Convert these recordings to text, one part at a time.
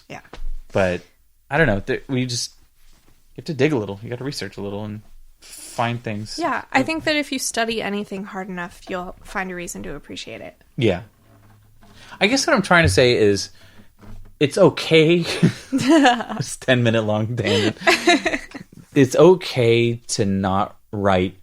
Yeah. But I don't know. You have to dig a little. You got to research a little and find things. Yeah, I think that if you study anything hard enough, you'll find a reason to appreciate it. Yeah. I guess what I'm trying to say is it's okay. It's 10-minute long tangent. It's okay to not write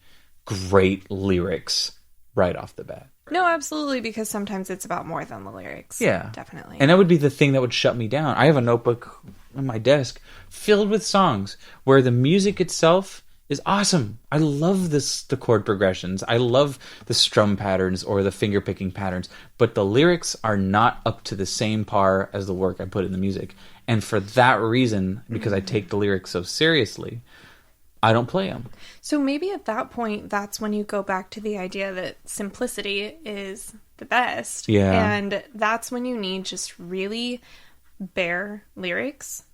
great lyrics right off the bat. No, absolutely, because sometimes it's about more than the lyrics. Yeah. Definitely. And that would be the thing that would shut me down. I have a notebook on my desk filled with songs where the music itself is awesome. I love the chord progressions. I love the strum patterns or the fingerpicking patterns, but the lyrics are not up to the same par as the work I put in the music. And for that reason, because I take the lyrics so seriously, I don't play them. So maybe at that point, that's when you go back to the idea that simplicity is the best. Yeah. And that's when you need just really bare lyrics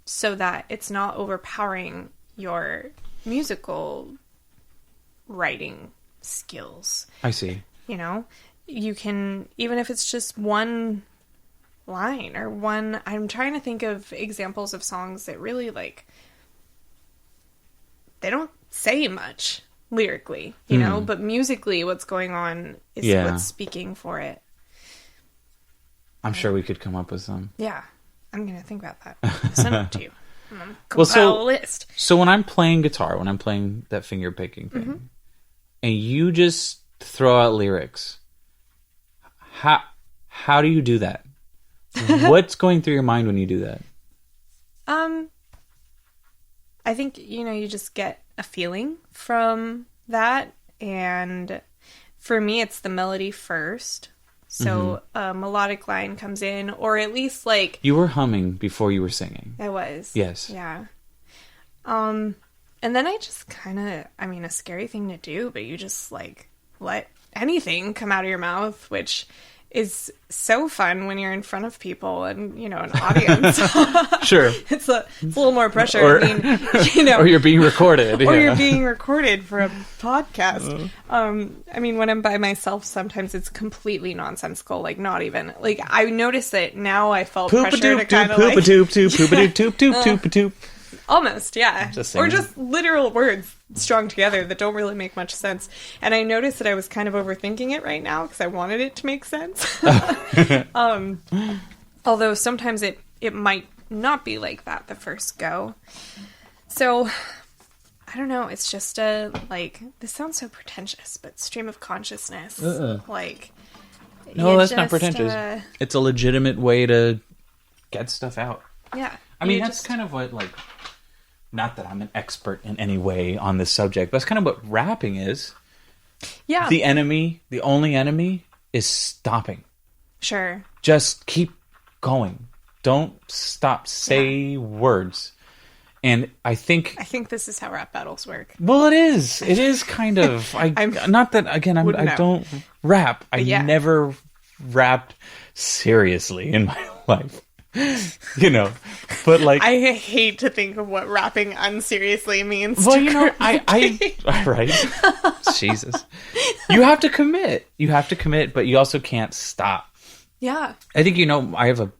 so that it's not overpowering your musical writing skills. I see. You know, you can, even if it's just one line or one, I'm trying to think of examples of songs that really they don't say much lyrically, you know, but musically what's going on is what's speaking for it. I'm sure we could come up with some. Yeah. I'm going to think about that. I'll send it to you. I'm going to compile a list. So when I'm playing guitar, when I'm playing that finger picking thing, and you just throw out lyrics, how do you do that? What's going through your mind when you do that? I think, you just get a feeling from that. And for me, it's the melody first. So a melodic line comes in, or at least You were humming before you were singing. I was. Yes. Yeah. And then I just kind of, a scary thing to do, but you just let anything come out of your mouth, which is so fun when you're in front of people and, an audience. Sure. It's a little more pressure. Or, or you're being recorded. Or you're being recorded for a podcast. When I'm by myself, sometimes it's completely nonsensical. Not even. I notice that now I felt pressure to kind of poop-a-doop-doop. Almost, yeah. Or just literal words strung together that don't really make much sense. And I noticed that I was kind of overthinking it right now because I wanted it to make sense. Although sometimes it might not be like that the first go. So, I don't know. It's just this sounds so pretentious, but stream of consciousness. No, that's not pretentious. It's a legitimate way to get stuff out. Yeah. That's kind of what, not that I'm an expert in any way on this subject, but that's kind of what rapping is. Yeah. The only enemy is stopping. Sure. Just keep going. Don't stop. Say words. And I think this is how rap battles work. Well, it is. It is kind of. I don't rap. I never rapped seriously in my life. But I hate to think of what rapping unseriously means. Well, right. Jesus. You have to commit, but you also can't stop. Yeah. I think, I have a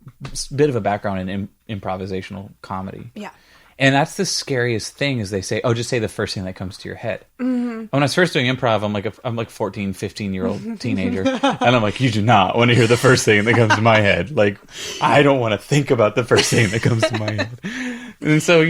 bit of a background in improvisational comedy. Yeah. And that's the scariest thing is they say, just say the first thing that comes to your head. Mm-hmm. When I was first doing improv, I'm like 14, 15-year-old teenager. And I'm like, you do not want to hear the first thing that comes to my head. I don't want to think about the first thing that comes to my head. And so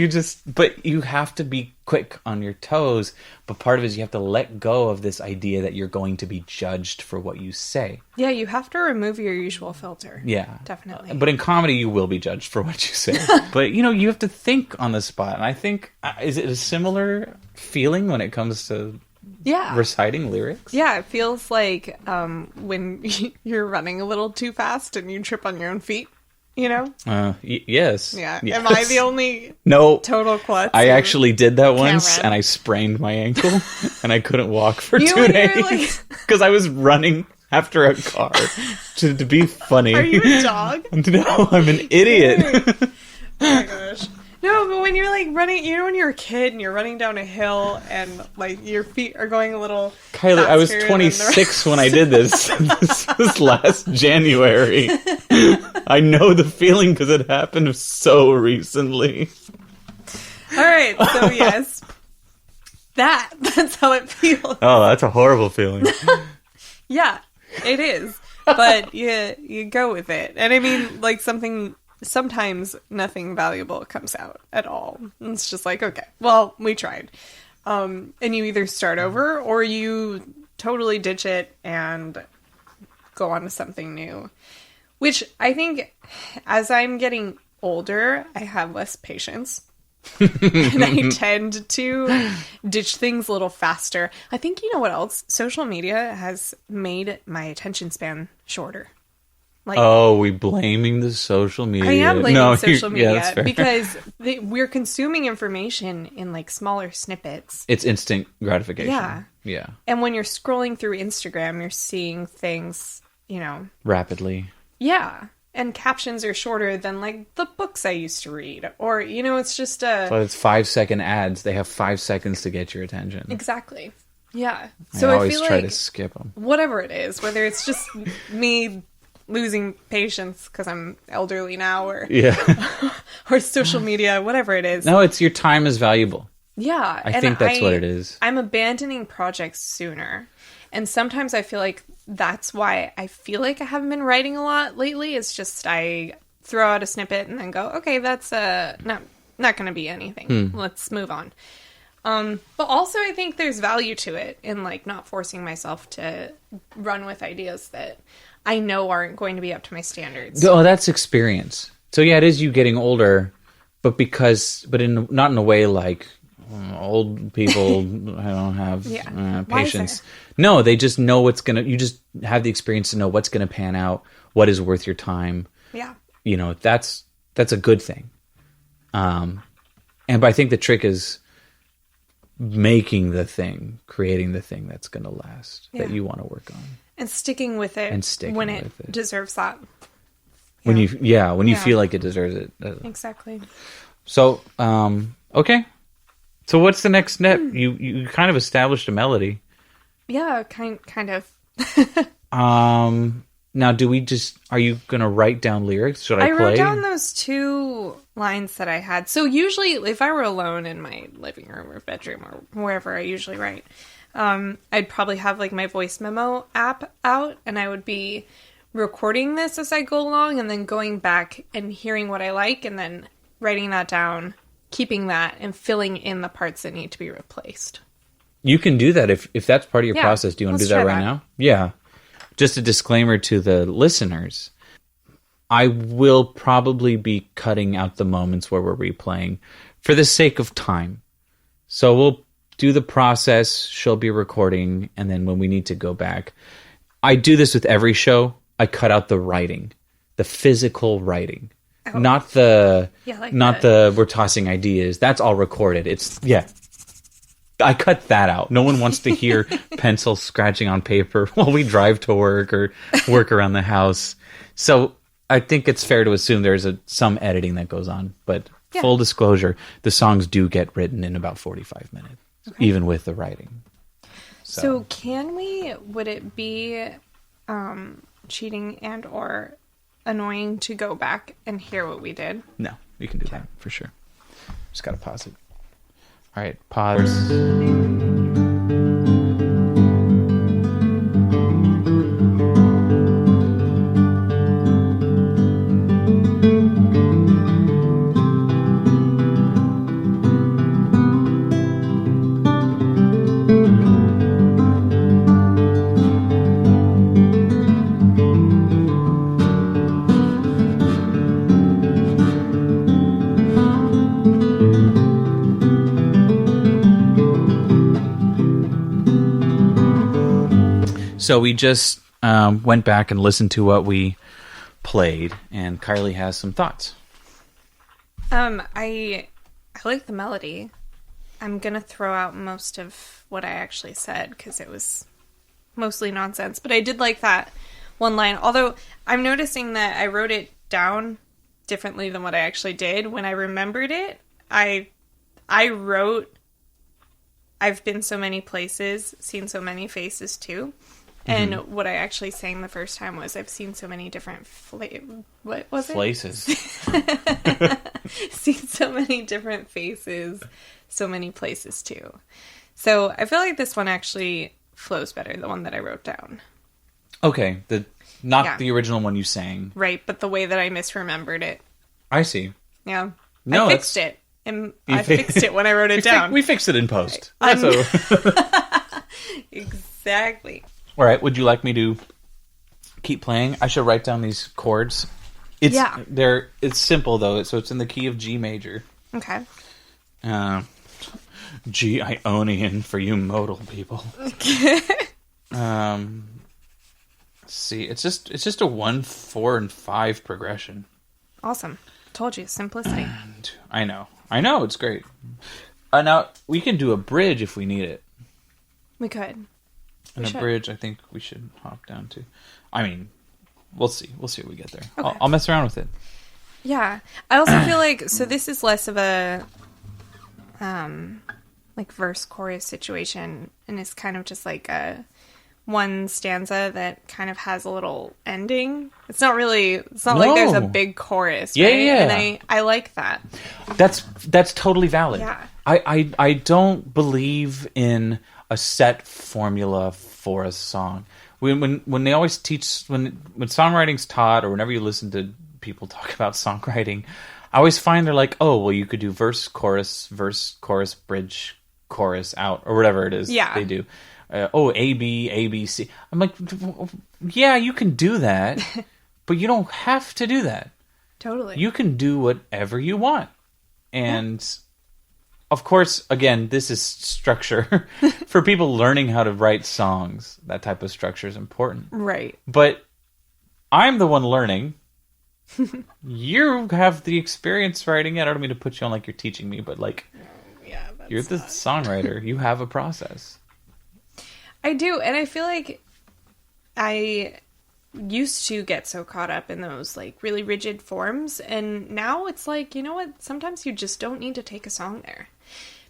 but you have to be quick on your toes. But part of it is you have to let go of this idea that you're going to be judged for what you say. Yeah, you have to remove your usual filter. Yeah. Definitely. But in comedy, you will be judged for what you say. But, you have to think on the spot. And I think, is it a similar feeling when it comes to reciting lyrics? Yeah, it feels like when you're running a little too fast and you trip on your own feet. Yes. Yeah. Yes. Am I the only total klutz? I actually did that once, and I sprained my ankle, and I couldn't walk for 2 days because I was running after a car to be funny. Are you a dog? No, I'm an idiot. Oh my gosh. No, but when you're like running, when you're a kid and you're running down a hill and like your feet are going a little. Kylie, I was faster than 26 when I did this. This was last January. I know the feeling because it happened so recently. All right, so yes, that's how it feels. Oh, that's a horrible feeling. Yeah, it is. But you go with it. And I mean, like sometimes nothing valuable comes out at all. It's just like, okay, well, we tried. And you either start over or you totally ditch it and go on to something new. Which I think as I'm getting older, I have less patience. And I tend to ditch things a little faster. I think, you know what else? Social media has made my attention span shorter. Like, we blaming the social media. I am blaming social media that's fair. because we're consuming information in like smaller snippets. It's instant gratification. Yeah. Yeah. And when you're scrolling through Instagram, you're seeing things, Rapidly. Yeah. And captions are shorter than like the books I used to read. Or, it's just So it's 5-second ads. They have 5 seconds to get your attention. Exactly. Yeah. So I always feel try like to skip them. whatever it is, whether it's just me losing patience because I'm elderly now or or social media, whatever it is. No, it's your time is valuable. Yeah. I think that's what it is. I'm abandoning projects sooner. And sometimes I feel like that's why I feel like I haven't been writing a lot lately. It's just I throw out a snippet and then go, okay, that's not going to be anything. Let's move on. But also I think there's value to it in like not forcing myself to run with ideas that I know aren't going to be up to my standards. Oh, that's experience. So yeah, it is you getting older, but not in a way like old people I don't have patience. No, they just know you just have the experience to know what's going to pan out, what is worth your time. Yeah. That's a good thing. But I think the trick is making the thing, creating the thing that's going to last, that you want to work on. And sticking with it when it deserves that. When you feel like it deserves it. Exactly. So, okay. So what's the next step? You kind of established a melody. Yeah, kind of. Now are you going to write down lyrics? Should I play? I wrote down those 2 lines that I had. So usually if I were alone in my living room or bedroom or wherever I usually write, I'd probably have like my voice memo app out and I would be recording this as I go along and then going back and hearing what I like and then writing that down, keeping that and filling in the parts that need to be replaced. You can do that if that's part of your process. Do you want to do that right now? Yeah. Just a disclaimer to the listeners. I will probably be cutting out the moments where we're replaying for the sake of time. So we'll do the process. She'll be recording. And then when we need to go back, I do this with every show. I cut out the writing, the physical writing, not the we're tossing ideas. That's all recorded. I cut that out. No one wants to hear pencil scratching on paper while we drive to work or work around the house. So I think it's fair to assume there's some editing that goes on. But full disclosure, the songs do get written in about 45 minutes, even with the writing. So would it be cheating and or annoying to go back and hear what we did? No, you can do that for sure. Just got to pause it. All right, pause. So we just went back and listened to what we played, and Kylie has some thoughts. I like the melody. I'm gonna throw out most of what I actually said because it was mostly nonsense. But I did like that one line. Although I'm noticing that I wrote it down differently than what I actually did. When I remembered it, I wrote, I've been so many places, seen so many faces too. And what I actually sang the first time was, I've seen so many different what was it? Places. Seen so many different faces, so many places too. So I feel like this one actually flows better, the one that I wrote down. Okay, not the original one you sang. Right, but the way that I misremembered it. I see. Yeah. No, I fixed it. And I fixed it when I wrote it down. We fixed it in post. Exactly. All right, would you like me to keep playing? I should write down these chords. It's simple, though, so it's in the key of G major. Okay. G Ionian for you modal people. Let's see, it's just a 1, 4, and 5 progression. Awesome. Told you, simplicity. And I know, it's great. Now we can do a bridge if we need it. We could. And a bridge, I think we should hop down to. I mean, we'll see. We'll see what we get there. Okay. I'll mess around with it. Yeah. I also feel like, so this is less of a, like verse chorus situation, and it's kind of just like a one stanza that kind of has a little ending. It's not like there's a big chorus, right? Yeah. And I like that. That's totally valid. Yeah. I don't believe in a set formula for a song. When they always teach, when songwriting's taught, or whenever you listen to people talk about songwriting, I always find they're like, oh, well, you could do verse, chorus, bridge, chorus, out, or whatever it is they do. A, B, C. I'm like, yeah, you can do that, but you don't have to do that. Totally. You can do whatever you want. And... Of course, again, this is structure. For people learning how to write songs, that type of structure is important. Right. But I'm the one learning. You have the experience writing it. I don't mean to put you on like you're teaching me, but like, you're the songwriter. You have a process. I do, and I feel like I used to get so caught up in those like really rigid forms, and now it's like, you know what? Sometimes you just don't need to take a song there.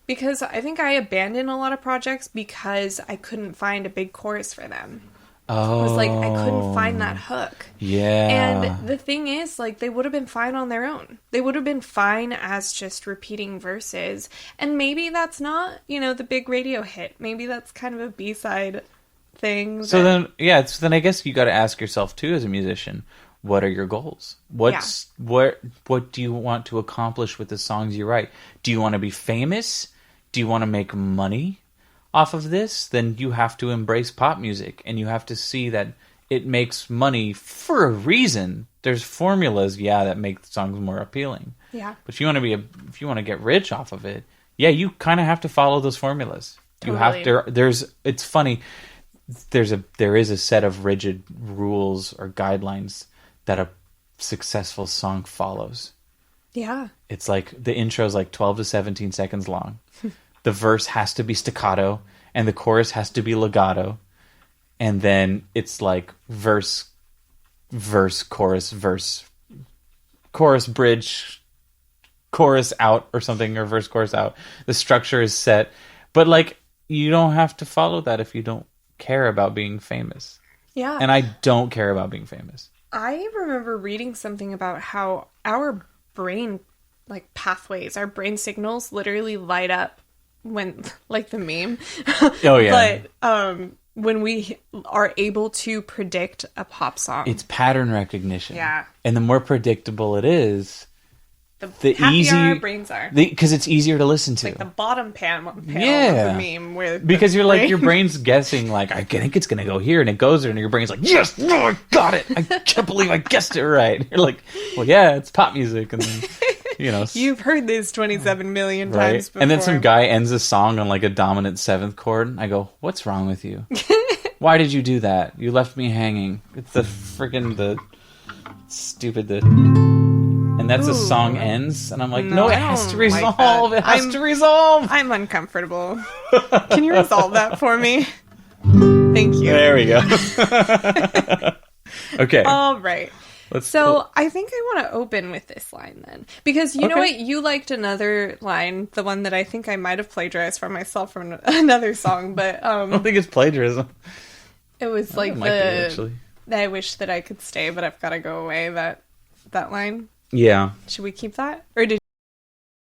Because I think I abandoned a lot of projects because I couldn't find a big chorus for them. Oh. It was like I couldn't find that hook. Yeah. And the thing is, like, they would have been fine on their own. They would have been fine as just repeating verses. And maybe that's not, the big radio hit. Maybe that's kind of a B-side thing. So then I guess you got to ask yourself too, as a musician, what are your goals? What do you want to accomplish with the songs you write? Do you want to be famous? Do you want to make money off of this? Then you have to embrace pop music, and you have to see that it makes money for a reason. There's formulas, that make songs more appealing. Yeah. But if you want to get rich off of it, you kind of have to follow those formulas. Totally. You have to. It's funny. There is a set of rigid rules or guidelines that a successful song follows. Yeah. It's like the intro is like 12 to 17 seconds long. The verse has to be staccato, and the chorus has to be legato. And then it's like verse, chorus, bridge, chorus out or something, or verse, chorus out. The structure is set. But like, you don't have to follow that if you don't care about being famous. Yeah. And I don't care about being famous. I remember reading something about how our brain, like pathways, our brain signals literally light up when, like the meme. Oh, yeah. But when we are able to predict a pop song. It's pattern recognition. Yeah. And the more predictable it is, the happier our brains are. Because it's easier to listen to. Like the bottom panel of the meme. Because you're like, your brain's guessing, like, I think it's going to go here, and it goes there, and your brain's like, yes, no, I got it. I can't believe I guessed it right. You're like, well, yeah, it's pop music. And then, you've heard this 27 million times before. And then some guy ends a song on like a dominant 7th chord. I go, what's wrong with you? Why did you do that? You left me hanging. It's the stupid. And that's the song ends. And I'm like, no, it has to resolve. It has to resolve. I'm uncomfortable. Can you resolve that for me? Thank you. There we go. Okay. All right. So I think I want to open with this line then. Because you know what? You liked another line, the one that I think I might have plagiarized for myself from another song, but I don't think it's plagiarism. it was like It might be, actually. I wish that I could stay, but I've got to go away, that line. Yeah. Should we keep that? Or did